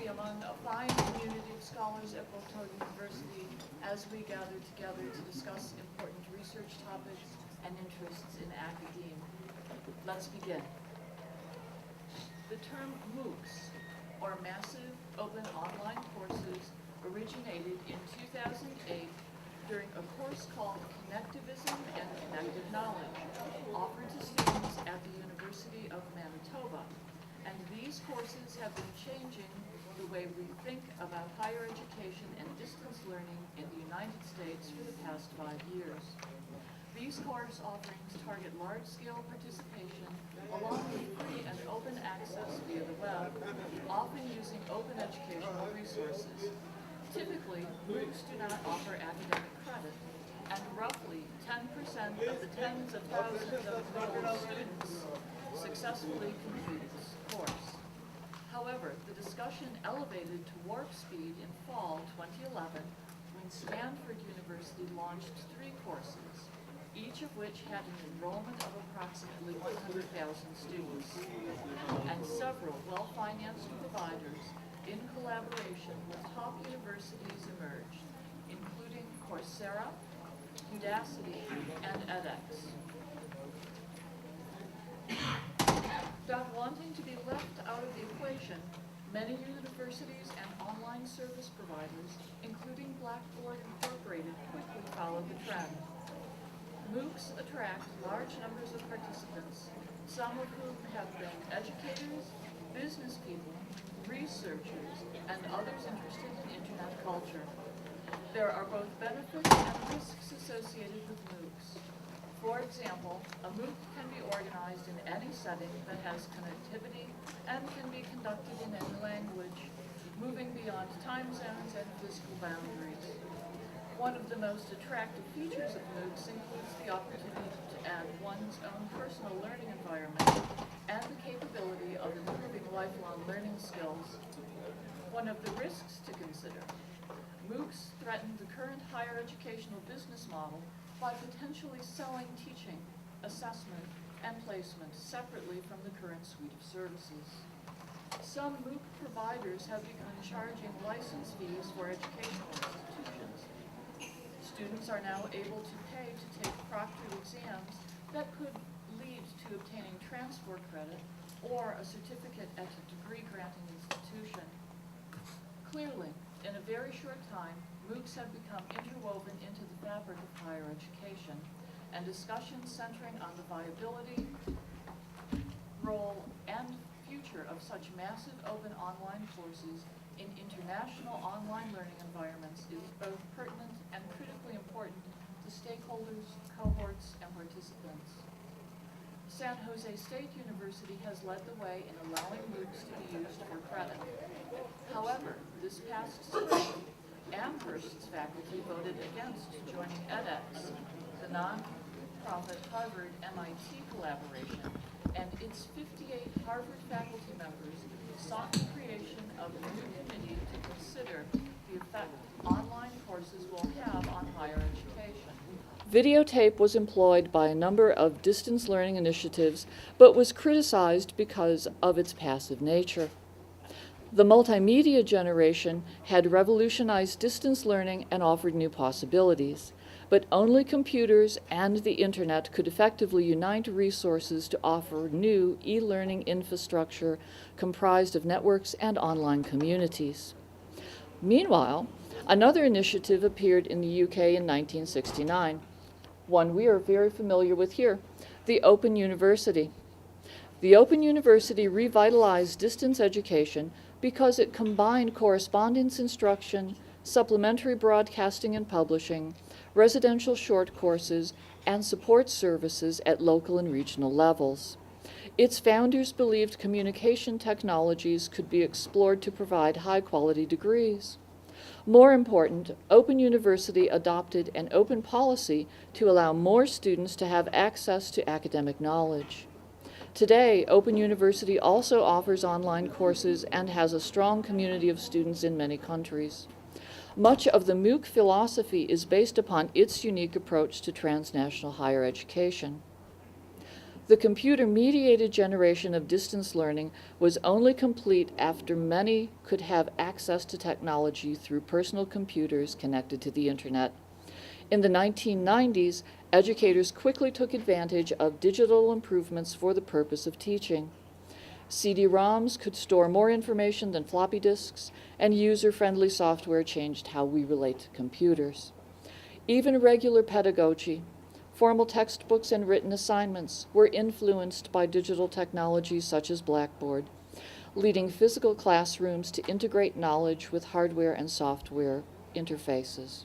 among a fine community of scholars at Eldonna University as we gather together to discuss important research topics and interests in academia. Let's begin. The term MOOCs, or Massive Open Online Courses, originated in 2008 during a course called Connectivism and Connected Knowledge, offered to students at the University of Manitoba. And these courses have been changing the way we think about higher education and distance learning in the United States for the past 5 years. These course offerings target large-scale participation along with free and open access via the web, often using open educational resources. Typically, MOOCs do not offer academic credit, and roughly 10% of the tens of thousands of enrolled students successfully complete this course. However, the discussion elevated to warp speed in fall 2011 when Stanford University launched 3 courses, each of which had an enrollment of approximately 100,000 students, and several well-financed providers in collaboration with top universities emerged, including Coursera, Udacity, and edX. Without wanting to be left out of the equation, many universities and online service providers, including Blackboard Incorporated, quickly followed the trend. MOOCs attract large numbers of participants, some of whom have been educators, business people, researchers, and others interested in internet culture. There are both benefits and risks associated with MOOCs. For example, a MOOC can be organized in any setting that has connectivity and can be conducted in any language, moving beyond time zones and physical boundaries. One of the most attractive features of MOOCs includes the opportunity to add one's own personal learning environment and the capability of improving lifelong learning skills. One of the risks to consider: MOOCs threaten the current higher educational business model by potentially selling teaching, assessment, and placement separately from the current suite of services. Some MOOC providers have begun charging license fees for educational institutions. Students are now able to pay to take proctored exams that could lead to obtaining transfer credit or a certificate at a degree-granting institution. Clearly, in a very short time, MOOCs have become interwoven into the fabric of higher education, and discussions centering on the viability, role, and future of such massive open online courses in international online learning environments is both pertinent and critically important to stakeholders, cohorts, and participants. San Jose State University has led the way in allowing MOOCs to be used for credit. However, this past spring, Amherst's faculty voted against joining edX, the non-profit Harvard-MIT collaboration, and its 58 Harvard faculty members sought the creation of a new committee to consider the effect online courses will have on higher education. Videotape was employed by a number of distance learning initiatives, but was criticized because of its passive nature. The multimedia generation had revolutionized distance learning and offered new possibilities, but only computers and the internet could effectively unite resources to offer new e-learning infrastructure comprised of networks and online communities. Meanwhile, another initiative appeared in the UK in 1969, one we are very familiar with here, the Open University. The Open University revitalized distance education because it combined correspondence instruction, supplementary broadcasting and publishing, residential short courses, and support services at local and regional levels. Its founders believed communication technologies could be explored to provide high-quality degrees. More important, Open University adopted an open policy to allow more students to have access to academic knowledge. Today, Open University also offers online courses and has a strong community of students in many countries. Much of the MOOC philosophy is based upon its unique approach to transnational higher education. The computer-mediated generation of distance learning was only complete after many could have access to technology through personal computers connected to the internet. In the 1990s, educators quickly took advantage of digital improvements for the purpose of teaching. CD-ROMs could store more information than floppy disks, and user-friendly software changed how we relate to computers. Even regular pedagogy, formal textbooks and written assignments were influenced by digital technologies such as Blackboard, leading physical classrooms to integrate knowledge with hardware and software interfaces.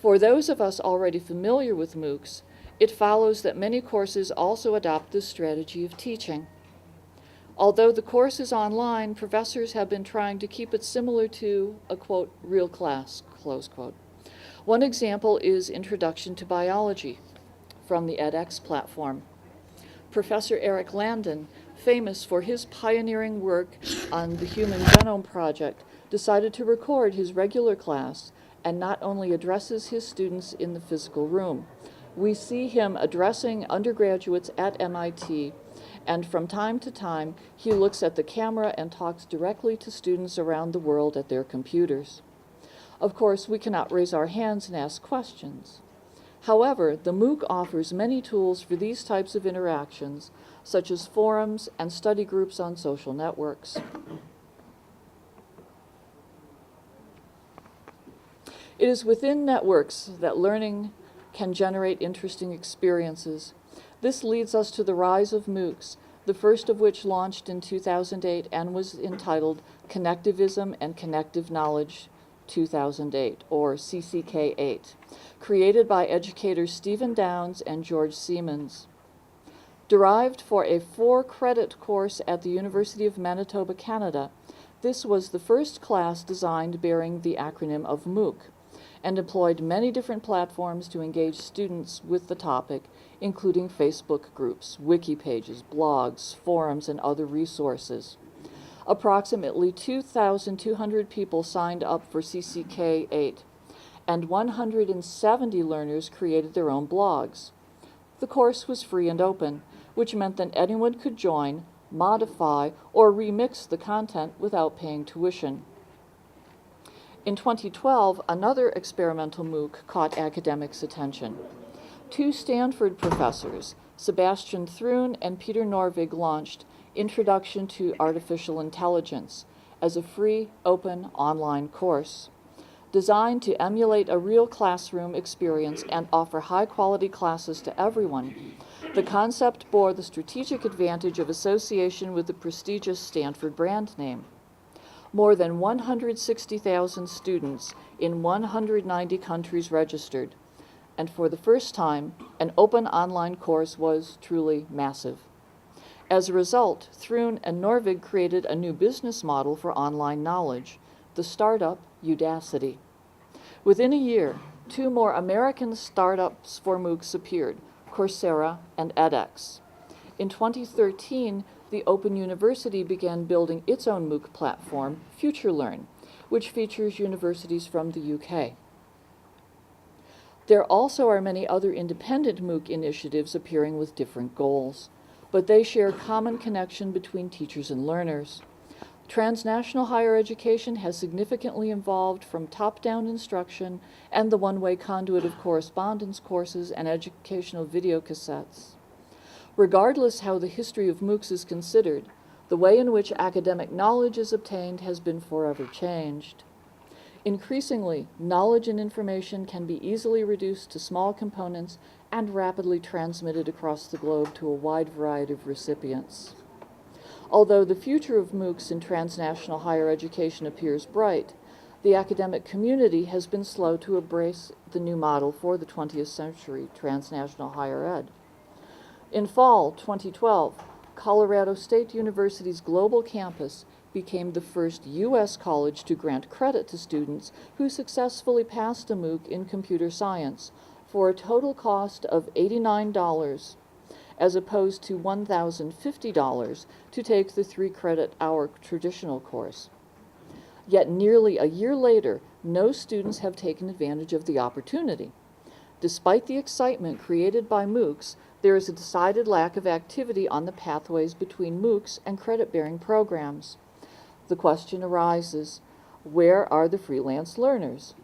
For those of us already familiar with MOOCs, it follows that many courses also adopt this strategy of teaching. Although the course is online, professors have been trying to keep it similar to a, quote, real class, close quote. One example is Introduction to Biology from the edX platform. Professor Eric Landon, famous for his pioneering work on the Human Genome Project, decided to record his regular class and not only addresses his students in the physical room. We see him addressing undergraduates at MIT, and from time to time, he looks at the camera and talks directly to students around the world at their computers. Of course, we cannot raise our hands and ask questions. However, the MOOC offers many tools for these types of interactions, such as forums and study groups on social networks. It is within networks that learning can generate interesting experiences. This leads us to the rise of MOOCs, the first of which launched in 2008 and was entitled Connectivism and Connective Knowledge 2008, or CCK8, created by educators Stephen Downs and George Siemens. Derived for a 4-credit course at the University of Manitoba, Canada, this was the first class designed bearing the acronym of MOOC, and employed many different platforms to engage students with the topic, including Facebook groups, wiki pages, blogs, forums, and other resources. Approximately 2,200 people signed up for CCK8, and 170 learners created their own blogs. The course was free and open, which meant that anyone could join, modify, or remix the content without paying tuition. In 2012, another experimental MOOC caught academics' attention. 2 Stanford professors, Sebastian Thrun and Peter Norvig, launched Introduction to Artificial Intelligence as a free, open, online course. Designed to emulate a real classroom experience and offer high-quality classes to everyone, the concept bore the strategic advantage of association with the prestigious Stanford brand name. More than 160,000 students in 190 countries registered, and for the first time, an open online course was truly massive. As a result, Thrun and Norvig created a new business model for online knowledge, the startup Udacity. Within a year, 2 more American startups for MOOCs appeared, Coursera and edX. In 2013, the Open University began building its own MOOC platform, FutureLearn, which features universities from the UK. There also are many other independent MOOC initiatives appearing with different goals, but they share common connection between teachers and learners. Transnational higher education has significantly evolved from top-down instruction and the one-way conduit of correspondence courses and educational video cassettes. Regardless how the history of MOOCs is considered, the way in which academic knowledge is obtained has been forever changed. Increasingly, knowledge and information can be easily reduced to small components and rapidly transmitted across the globe to a wide variety of recipients. Although the future of MOOCs in transnational higher education appears bright, the academic community has been slow to embrace the new model for the 20th century transnational higher ed. In fall 2012, Colorado State University's global campus became the first U.S. college to grant credit to students who successfully passed a MOOC in computer science for a total cost of $89, as opposed to $1,050 to take the 3-credit-hour traditional course. Yet nearly a year later, no students have taken advantage of the opportunity. Despite the excitement created by MOOCs, there is a decided lack of activity on the pathways between MOOCs and credit-bearing programs. The question arises, where are the freelance learners?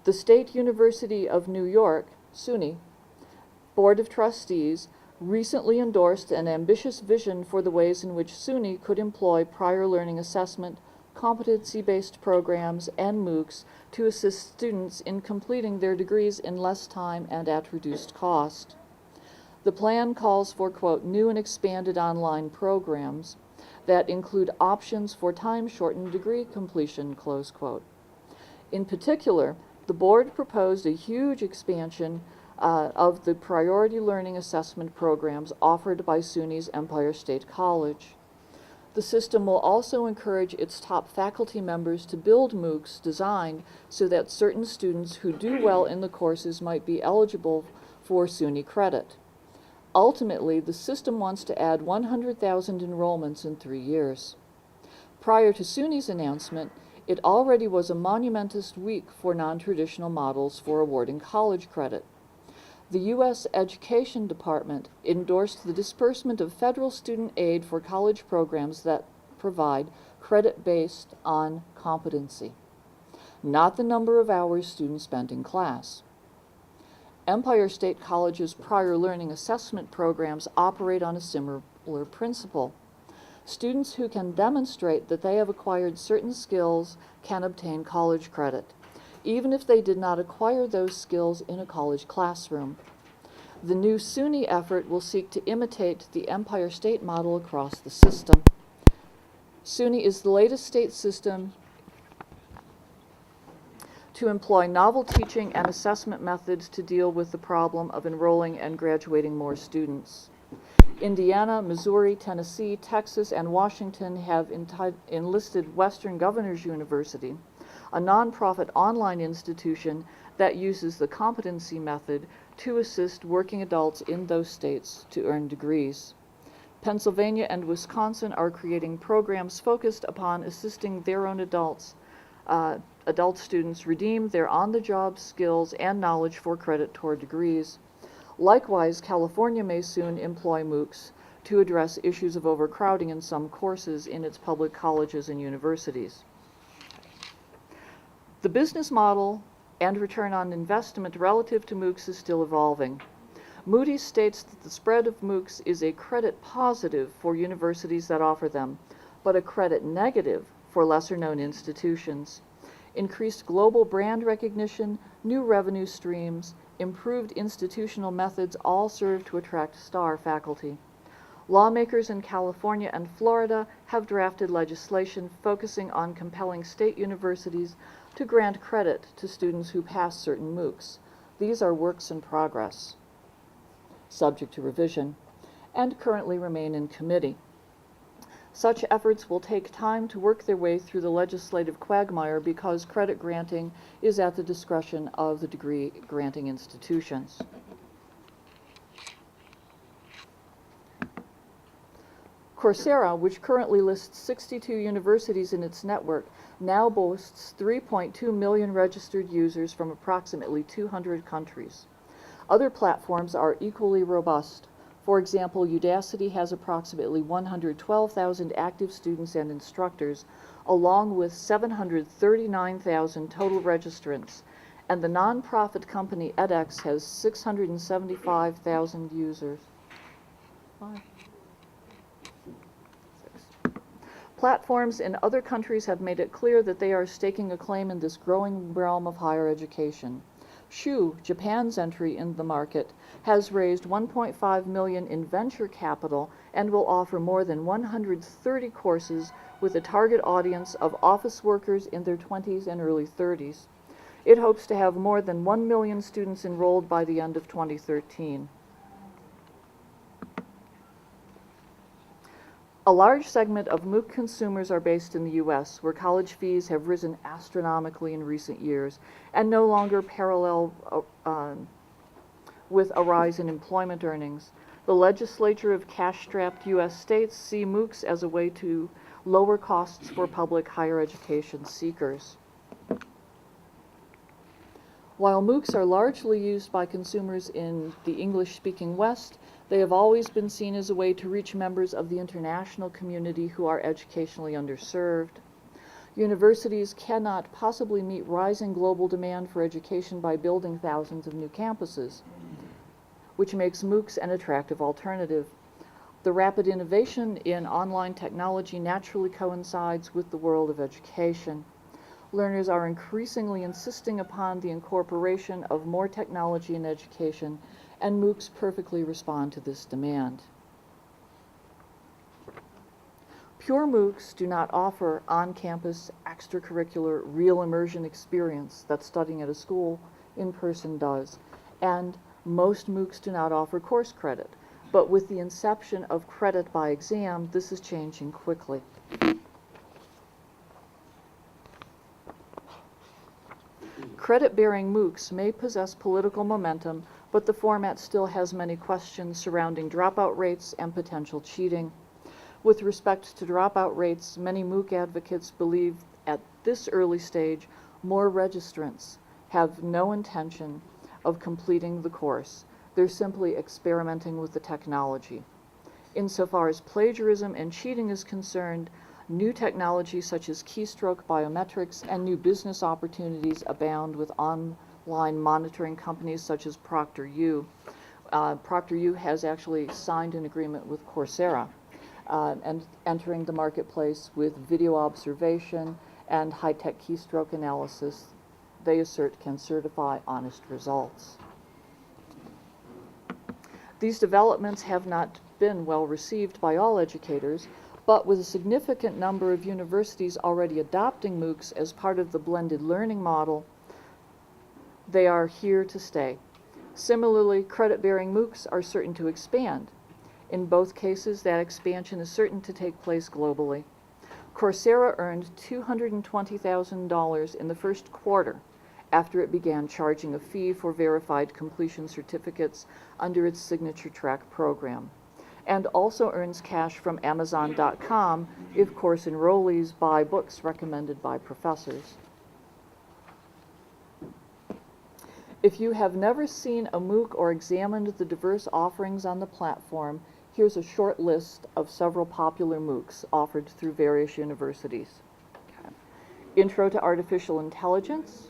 The State University of New York, SUNY, Board of Trustees recently endorsed an ambitious vision for the ways in which SUNY could employ prior learning assessment, competency-based programs, and MOOCs to assist students in completing their degrees in less time and at reduced cost. The plan calls for, quote, new and expanded online programs that include options for time-shortened degree completion, close quote. In particular, the board proposed a huge expansion of the priority learning assessment programs offered by SUNY's Empire State College. The system will also encourage its top faculty members to build MOOCs designed so that certain students who do well in the courses might be eligible for SUNY credit. Ultimately, the system wants to add 100,000 enrollments in 3 years. Prior to SUNY's announcement, it already was a monumentous week for non-traditional models for awarding college credit. The U.S. Education Department endorsed the disbursement of federal student aid for college programs that provide credit based on competency, not the number of hours students spent in class. Empire State College's prior learning assessment programs operate on a similar principle. Students who can demonstrate that they have acquired certain skills can obtain college credit, even if they did not acquire those skills in a college classroom. The new SUNY effort will seek to imitate the Empire State model across the system. SUNY is the latest state system to employ novel teaching and assessment methods to deal with the problem of enrolling and graduating more students. Indiana, Missouri, Tennessee, Texas, and Washington have enlisted Western Governors University, a nonprofit online institution that uses the competency method to assist working adults in those states to earn degrees. Pennsylvania and Wisconsin are creating programs focused upon assisting their own adult students redeem their on-the-job skills and knowledge for credit toward degrees. Likewise, California may soon employ MOOCs to address issues of overcrowding in some courses in its public colleges and universities. The business model and return on investment relative to MOOCs is still evolving. Moody's states that the spread of MOOCs is a credit positive for universities that offer them, but a credit negative for lesser-known institutions. Increased global brand recognition, new revenue streams, improved institutional methods all serve to attract star faculty. Lawmakers in California and Florida have drafted legislation focusing on compelling state universities to grant credit to students who pass certain MOOCs. These are works in progress, subject to revision, and currently remain in committee. Such efforts will take time to work their way through the legislative quagmire because credit granting is at the discretion of the degree granting institutions. Coursera, which currently lists 62 universities in its network, now boasts 3.2 million registered users from approximately 200 countries. Other platforms are equally robust. For example, Udacity has approximately 112,000 active students and instructors, along with 739,000 total registrants, and the nonprofit company edX has 675,000 users. Platforms in other countries have made it clear that they are staking a claim in this growing realm of higher education. Shu, Japan's entry in the market, has raised $1.5 million in venture capital and will offer more than 130 courses with a target audience of office workers in their 20s and early 30s. It hopes to have more than 1 million students enrolled by the end of 2013. A large segment of MOOC consumers are based in the U.S., where college fees have risen astronomically in recent years and no longer parallel with a rise in employment earnings. The legislature of cash-strapped U.S. states see MOOCs as a way to lower costs for public higher education seekers. While MOOCs are largely used by consumers in the English-speaking West, they have always been seen as a way to reach members of the international community who are educationally underserved. Universities cannot possibly meet rising global demand for education by building thousands of new campuses, which makes MOOCs an attractive alternative. The rapid innovation in online technology naturally coincides with the world of education. Learners are increasingly insisting upon the incorporation of more technology in education, and MOOCs perfectly respond to this demand. Pure MOOCs do not offer on-campus, extracurricular, real immersion experience that studying at a school in person does, and most MOOCs do not offer course credit. But with the inception of credit by exam, this is changing quickly. Credit-bearing MOOCs may possess political momentum, but the format still has many questions surrounding dropout rates and potential cheating. With respect to dropout rates, many MOOC advocates believe at this early stage more registrants have no intention of completing the course. They're simply experimenting with the technology. Insofar as plagiarism and cheating is concerned, new technologies such as keystroke biometrics and new business opportunities abound with online monitoring companies such as ProctorU. ProctorU has actually signed an agreement with Coursera and entering the marketplace with video observation and high-tech keystroke analysis they assert can certify honest results. These developments have not been well received by all educators, but with a significant number of universities already adopting MOOCs as part of the blended learning model, they are here to stay. Similarly, credit-bearing MOOCs are certain to expand. In both cases, that expansion is certain to take place globally. Coursera earned $220,000 in the first quarter after it began charging a fee for verified completion certificates under its Signature Track program, and also earns cash from Amazon.com if course enrollees buy books recommended by professors. If you have never seen a MOOC or examined the diverse offerings on the platform, here's a short list of several popular MOOCs offered through various universities. Okay. Intro to Artificial Intelligence,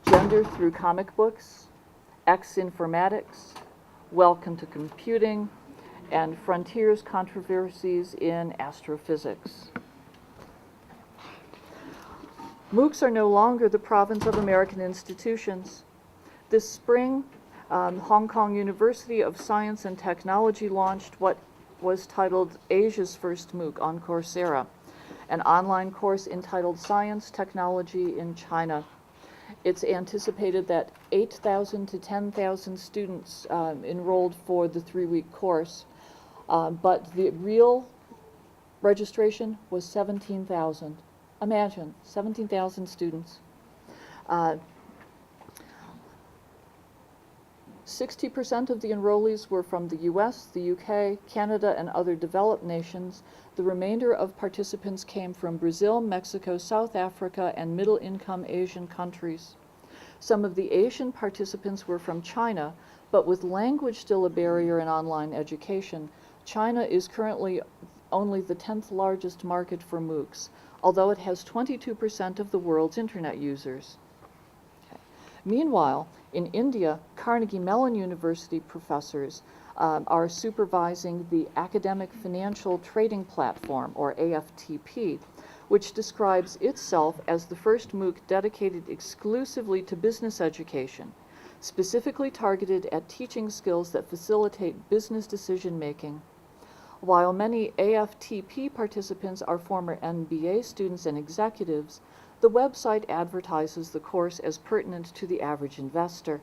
Gender Through Comic Books, X-Informatics, Welcome to Computing, and Frontiers Controversies in Astrophysics. MOOCs are no longer the province of American institutions. This spring, Hong Kong University of Science and Technology launched what was titled Asia's first MOOC on Coursera, an online course entitled Science Technology in China. It's anticipated that 8,000 to 10,000 students enrolled for the 3-week course, but the real registration was 17,000. Imagine, 17,000 students. 60% of the enrollees were from the US, the UK, Canada, and other developed nations. The remainder of participants came from Brazil, Mexico, South Africa, and middle-income Asian countries. Some of the Asian participants were from China, but with language still a barrier in online education, China is currently only the 10th largest market for MOOCs, although it has 22% of the world's internet users. Okay. Meanwhile, in India, Carnegie Mellon University professors are supervising the Academic Financial Trading Platform, or AFTP, which describes itself as the first MOOC dedicated exclusively to business education, specifically targeted at teaching skills that facilitate business decision-making. While many AFTP participants are former MBA students and executives, the website advertises the course as pertinent to the average investor.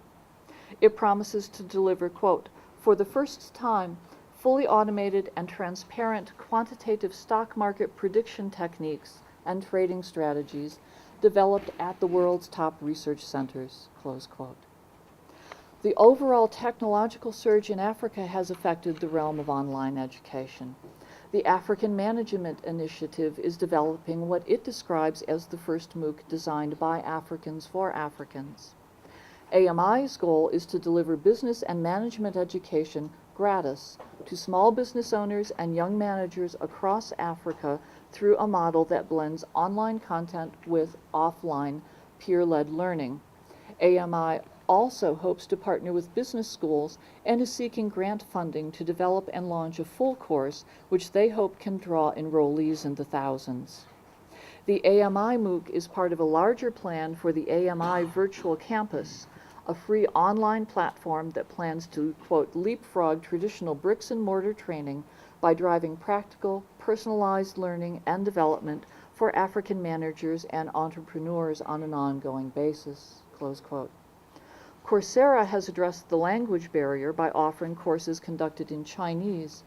It promises to deliver, quote, for the first time, fully automated and transparent quantitative stock market prediction techniques and trading strategies developed at the world's top research centers, close quote. The overall technological surge in Africa has affected the realm of online education. The African Management Initiative is developing what it describes as the first MOOC designed by Africans for Africans. AMI's goal is to deliver business and management education gratis to small business owners and young managers across Africa through a model that blends online content with offline peer-led learning. AMI also hopes to partner with business schools and is seeking grant funding to develop and launch a full course which they hope can draw enrollees in the thousands. The AMI MOOC is part of a larger plan for the AMI Virtual Campus, a free online platform that plans to, quote, leapfrog traditional bricks and mortar training by driving practical, personalized learning and development for African managers and entrepreneurs on an ongoing basis, close quote. Coursera has addressed the language barrier by offering courses conducted in Chinese,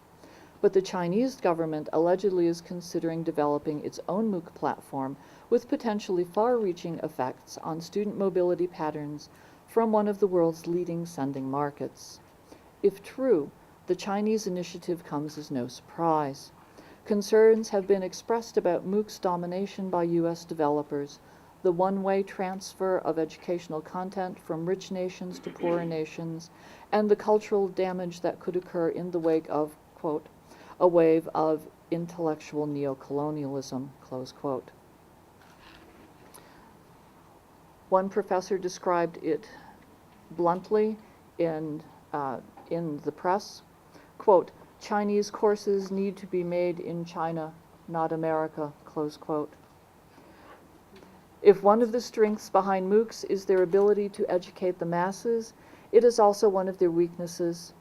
but the Chinese government allegedly is considering developing its own MOOC platform with potentially far-reaching effects on student mobility patterns from one of the world's leading sending markets. If true, the Chinese initiative comes as no surprise. Concerns have been expressed about MOOC's domination by U.S. developers, the one-way transfer of educational content from rich nations to poorer nations, and the cultural damage that could occur in the wake of, quote, a wave of intellectual neocolonialism, close quote. One professor described it bluntly in the press, quote, Chinese courses need to be made in China, not America, close quote. If one of the strengths behind MOOCs is their ability to educate the masses, it is also one of their weaknesses.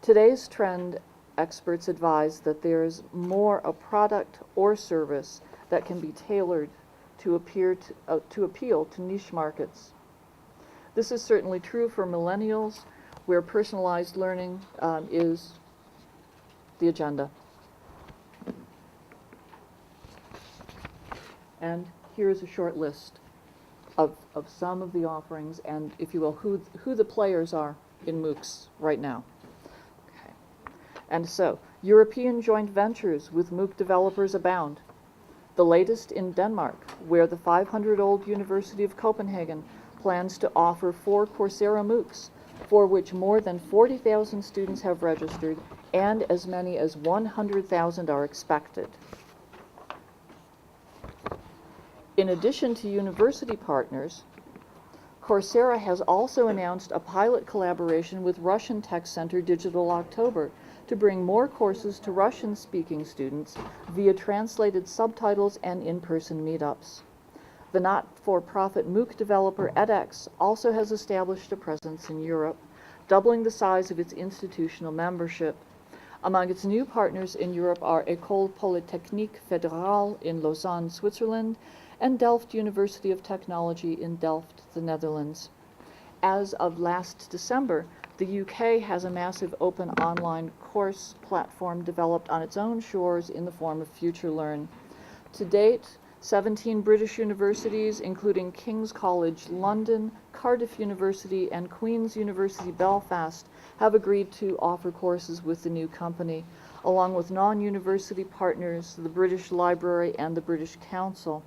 Today's trend, experts advise that there is more a product or service that can be tailored to appeal to niche markets. This is certainly true for millennials, where personalized learning is the agenda. And here's a short list of some of the offerings and, if you will, who the players are in MOOCs right now. Okay. And so, European joint ventures with MOOC developers abound. The latest in Denmark, where the 500-old University of Copenhagen plans to offer 4 Coursera MOOCs, for which more than 40,000 students have registered and as many as 100,000 are expected. In addition to university partners, Coursera has also announced a pilot collaboration with Russian tech center Digital October to bring more courses to Russian-speaking students via translated subtitles and in-person meetups. The not-for-profit MOOC developer edX also has established a presence in Europe, doubling the size of its institutional membership. Among its new partners in Europe are École Polytechnique Fédérale in Lausanne, Switzerland, and Delft University of Technology in Delft, the Netherlands. As of last December, the UK has a massive open online course platform developed on its own shores in the form of FutureLearn. To date, 17 British universities, including King's College London, Cardiff University, and Queen's University Belfast, have agreed to offer courses with the new company, along with non-university partners, the British Library and the British Council.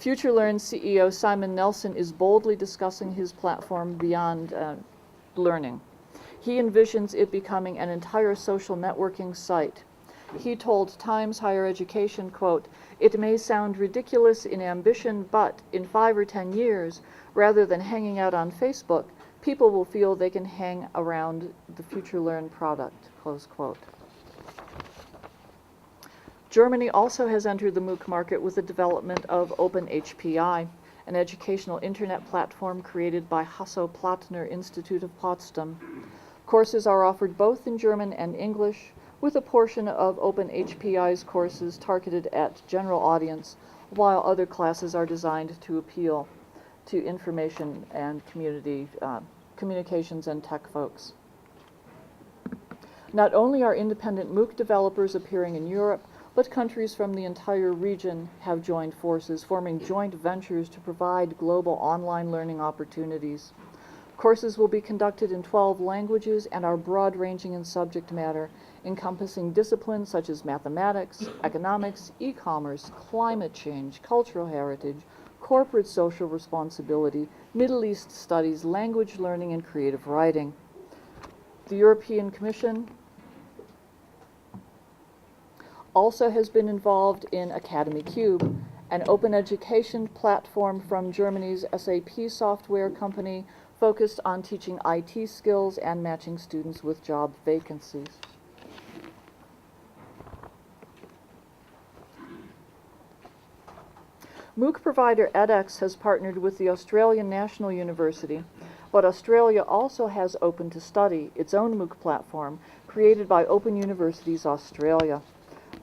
FutureLearn CEO Simon Nelson is boldly discussing his platform beyond learning. He envisions it becoming an entire social networking site. He told Times Higher Education, quote, "It may sound ridiculous in ambition, but in 5 or 10 years, rather than hanging out on Facebook, people will feel they can hang around the FutureLearn product," close quote. Germany also has entered the MOOC market with the development of OpenHPI, an educational internet platform created by Hasso-Plattner Institute of Potsdam. Courses are offered both in German and English, with a portion of OpenHPI's courses targeted at general audience, while other classes are designed to appeal to information and communications and tech folks. Not only are independent MOOC developers appearing in Europe, but countries from the entire region have joined forces, forming joint ventures to provide global online learning opportunities. Courses will be conducted in 12 languages and are broad-ranging in subject matter, encompassing disciplines such as mathematics, economics, e-commerce, climate change, cultural heritage, corporate social responsibility, Middle East studies, language learning, and creative writing. The European Commission also has been involved in Academy Cube, an open education platform from Germany's SAP software company focused on teaching IT skills and matching students with job vacancies. MOOC provider edX has partnered with the Australian National University, but Australia also has Open to Study, its own MOOC platform, created by Open Universities Australia.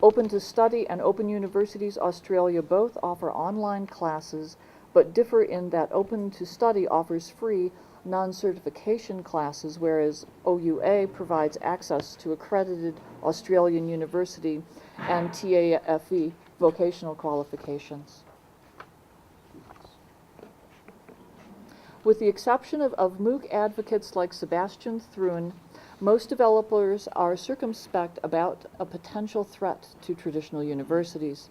Open to Study and Open Universities Australia both offer online classes, but differ in that Open to Study offers free non-certification classes, whereas OUA provides access to accredited Australian university and TAFE vocational qualifications. With the exception of MOOC advocates like Sebastian Thrun, most developers are circumspect about a potential threat to traditional universities.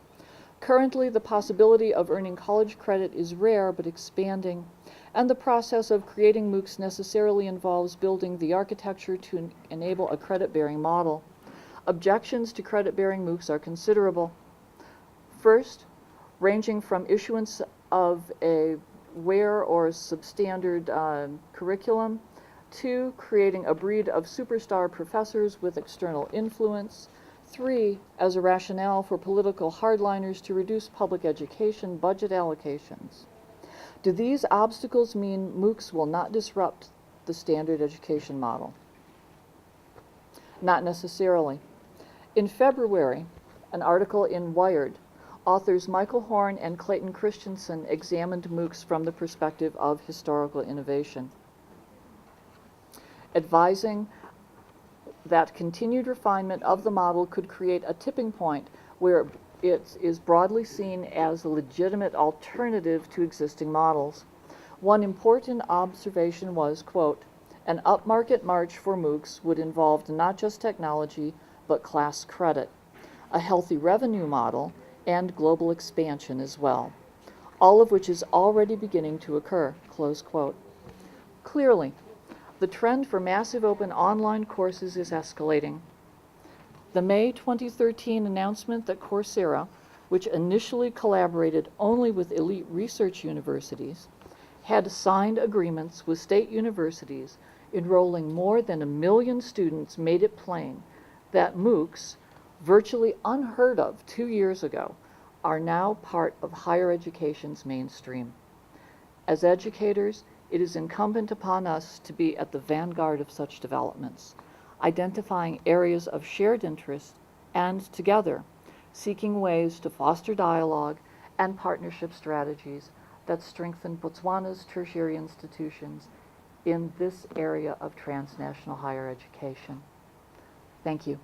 Currently, the possibility of earning college credit is rare but expanding, and the process of creating MOOCs necessarily involves building the architecture to enable a credit-bearing model. Objections to credit-bearing MOOCs are considerable. First, ranging from issuance of a WARE or substandard curriculum, to creating a breed of superstar professors with external influence. 3, as a rationale for political hardliners to reduce public education budget allocations. Do these obstacles mean MOOCs will not disrupt the standard education model? Not necessarily. In February, an article in Wired, authors Michael Horn and Clayton Christensen examined MOOCs from the perspective of historical innovation, advising that continued refinement of the model could create a tipping point where it is broadly seen as a legitimate alternative to existing models. One important observation was, quote, an upmarket march for MOOCs would involve not just technology, but class credit, a healthy revenue model, and global expansion as well, all of which is already beginning to occur, close quote. Clearly, the trend for massive open online courses is escalating. The May 2013 announcement that Coursera, which initially collaborated only with elite research universities, had signed agreements with state universities enrolling more than 1 million students made it plain that MOOCs, virtually unheard of 2 years ago, are now part of higher education's mainstream. As educators, it is incumbent upon us to be at the vanguard of such developments, identifying areas of shared interest and, together, seeking ways to foster dialogue and partnership strategies that strengthen Botswana's tertiary institutions in this area of transnational higher education. Thank you.